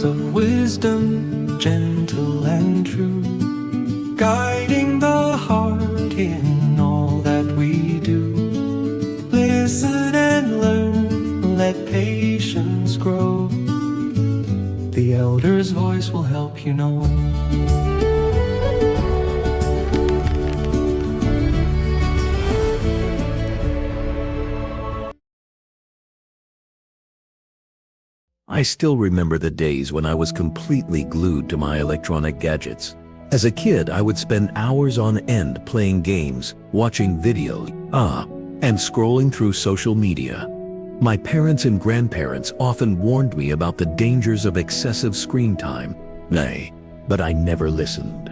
pearls of wisdom, gentle and true, guiding the heart in all that we do. Listen and learn, let patience grow. The elder's voice will help you know. I still remember the days when I was completely glued to my electronic gadgets. As a kid, I would spend hours on end playing games, watching videos, and scrolling through social media. My parents and grandparents often warned me about the dangers of excessive screen time. But I never listened.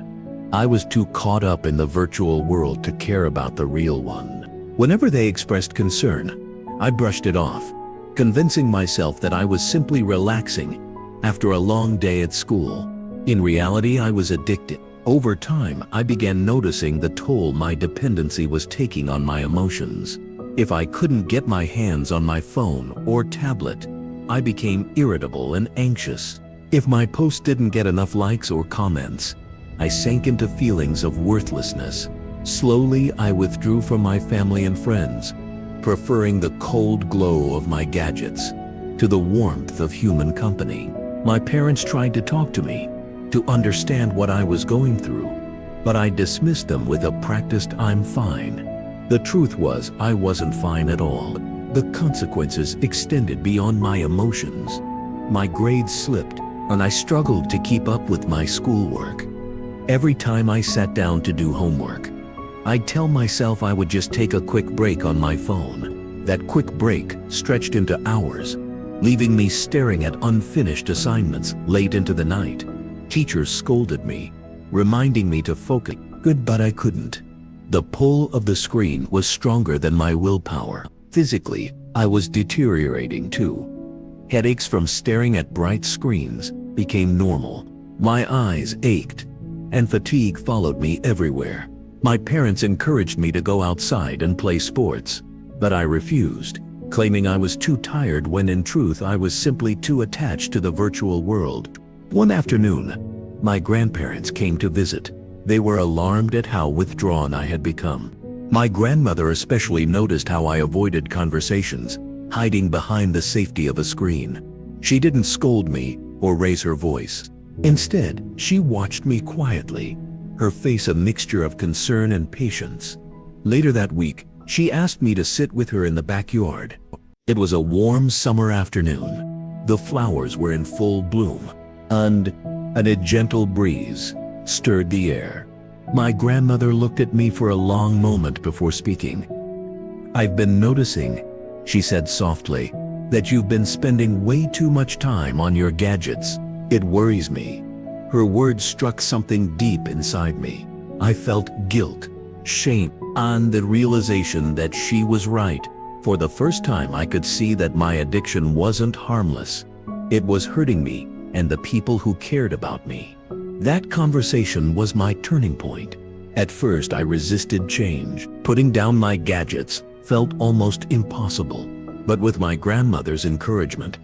I was too caught up in the virtual world to care about the real one. Whenever they expressed concern, I brushed it off, convincing myself that I was simply relaxing after a long day at school. In reality, I was addicted. Over time, I began noticing the toll my dependency was taking on my emotions. If I couldn't get my hands on my phone or tablet, I became irritable and anxious. If my post didn't get enough likes or comments, I sank into feelings of worthlessness. Slowly, I withdrew from my family and friends, preferring the cold glow of my gadgets to the warmth of human company. My parents tried to talk to me, to understand what I was going through, but I dismissed them with a practiced "I'm fine." The truth was, I wasn't fine at all. The consequences extended beyond my emotions. My grades slipped, and I struggled to keep up with my schoolwork. Every time I sat down to do homework, I'd tell myself I would just take a quick break on my phone. That quick break stretched into hours, leaving me staring at unfinished assignments late into the night. Teachers scolded me, reminding me to focus. But I couldn't. The pull of the screen was stronger than my willpower. Physically, I was deteriorating too. Headaches from staring at bright screens became normal. My eyes ached, and fatigue followed me everywhere. My parents encouraged me to go outside and play sports, but I refused, claiming I was too tired when in truth I was simply too attached to the virtual world. One afternoon, my grandparents came to visit. They were alarmed at how withdrawn I had become. My grandmother especially noticed how I avoided conversations, hiding behind the safety of a screen. She didn't scold me or raise her voice. Instead, she watched me quietly, her face a mixture of concern and patience. Later that week, she asked me to sit with her in the backyard. It was a warm summer afternoon. The flowers were in full bloom, and a gentle breeze stirred the air. My grandmother looked at me for a long moment before speaking. "I've been noticing," she said softly, "that you've been spending way too much time on your gadgets. It worries me." Her words struck something deep inside me. I felt guilt, shame, and the realization that she was right. For the first time, I could see that my addiction wasn't harmless. It was hurting me and the people who cared about me. That conversation was my turning point. At first, I resisted change. Putting down my gadgets felt almost impossible. But with my grandmother's encouragement,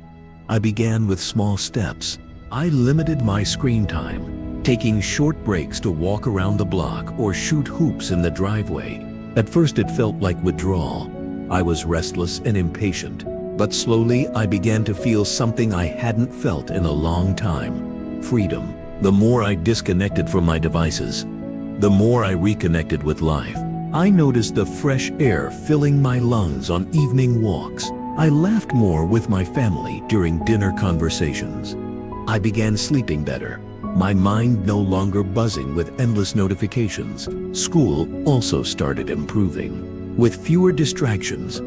I began with small steps. I limited my screen time, taking short breaks to walk around the block or shoot hoops in the driveway. At first, it felt like withdrawal. I was restless and impatient, but slowly I began to feel something I hadn't felt in a long time: freedom. The more I disconnected from my devices, the more I reconnected with life. I noticed the fresh air filling my lungs on evening walks. I laughed more with my family during dinner conversations. I began sleeping better, my mind no longer buzzing with endless notifications. School also started improving. With fewer distractions,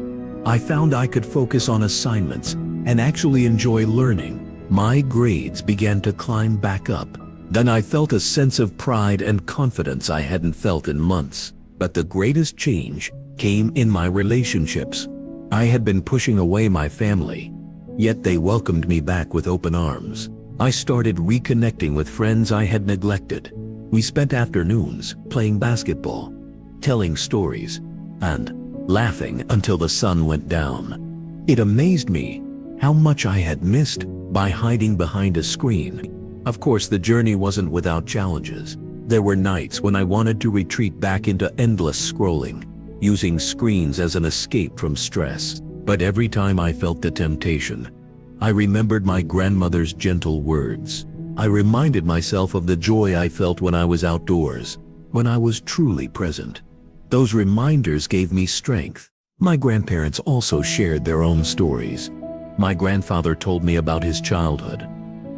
I found I could focus on assignments and actually enjoy learning. My grades began to climb back up. Then I felt a sense of pride and confidence I hadn't felt in months. But the greatest change came in my relationships. I had been pushing away my family, yet they welcomed me back with open arms. I started reconnecting with friends I had neglected. We spent afternoons playing basketball, telling stories, and laughing until the sun went down. It amazed me how much I had missed by hiding behind a screen. Of course, the journey wasn't without challenges. There were nights when I wanted to retreat back into endless scrolling, using screens as an escape from stress. But every time I felt the temptation, I remembered my grandmother's gentle words. I reminded myself of the joy I felt when I was outdoors, when I was truly present. Those reminders gave me strength. My grandparents also shared their own stories. My grandfather told me about his childhood,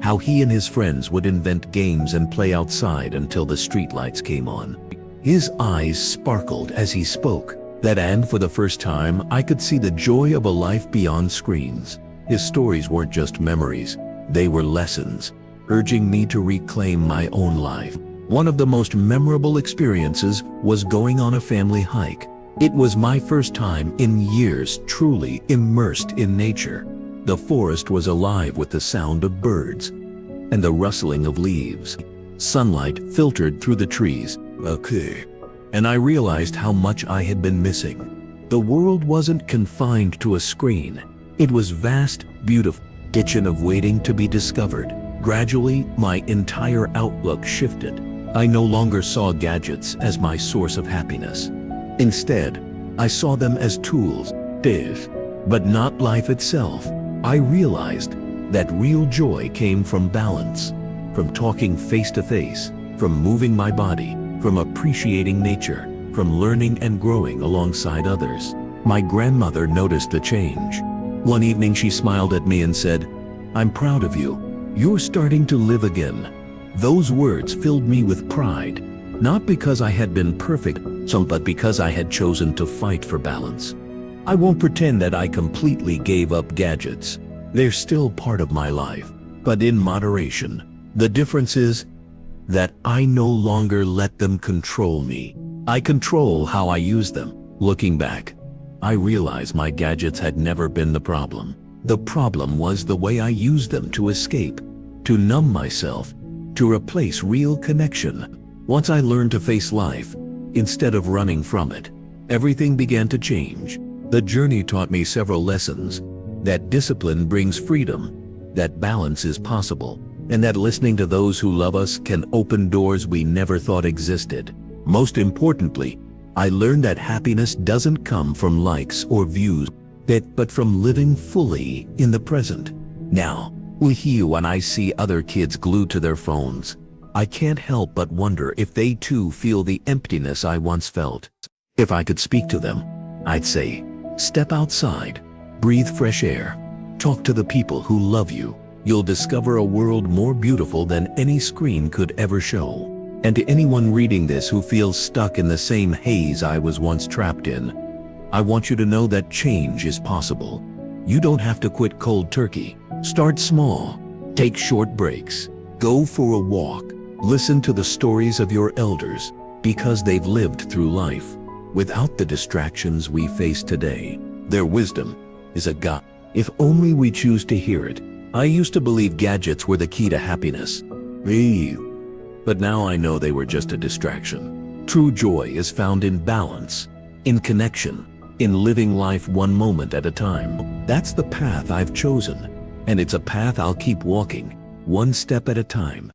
how he and his friends would invent games and play outside until the streetlights came on. His eyes sparkled as he spoke, and for the first time I could see the joy of a life beyond screens. His stories weren't just memories, they were lessons, urging me to reclaim my own life. One of the most memorable experiences was going on a family hike. It was my first time in years truly immersed in nature. The forest was alive with the sound of birds and the rustling of leaves. Sunlight filtered through the trees, and I realized how much I had been missing. The world wasn't confined to a screen. It was vast, beautiful, kitchen of waiting to be discovered. Gradually, my entire outlook shifted. I no longer saw gadgets as my source of happiness. Instead, I saw them as tools, but not life itself. I realized that real joy came from balance, from talking face to face, from moving my body, from appreciating nature, from learning and growing alongside others. My grandmother noticed the change. One evening she smiled at me and said, "I'm proud of you. You're starting to live again." Those words filled me with pride, not because I had been perfect, but because I had chosen to fight for balance. I won't pretend that I completely gave up gadgets. They're still part of my life, but in moderation. The difference is that I no longer let them control me. I control how I use them. Looking back, I realize my gadgets had never been the problem. The problem was the way I used them to escape, to numb myself, to replace real connection. Once I learned to face life, instead of running from it, everything began to change. The journey taught me several lessons: that discipline brings freedom, that balance is possible, and that listening to those who love us can open doors we never thought existed. Most importantly, I learned that happiness doesn't come from likes or views, but from living fully in the present. Now, when I see other kids glued to their phones, I can't help but wonder if they too feel the emptiness I once felt. If I could speak to them, I'd say, step outside, breathe fresh air, talk to the people who love you. You'll discover a world more beautiful than any screen could ever show. And to anyone reading this who feels stuck in the same haze I was once trapped in, I want you to know that change is possible. You don't have to quit cold turkey. Start small, take short breaks, go for a walk, listen to the stories of your elders, because they've lived through life without the distractions we face today. Their wisdom is a guide, if only we choose to hear it. I used to believe gadgets were the key to happiness, but now I know they were just a distraction. True joy is found in balance, in connection, in living life one moment at a time. That's the path I've chosen, and it's a path I'll keep walking, one step at a time.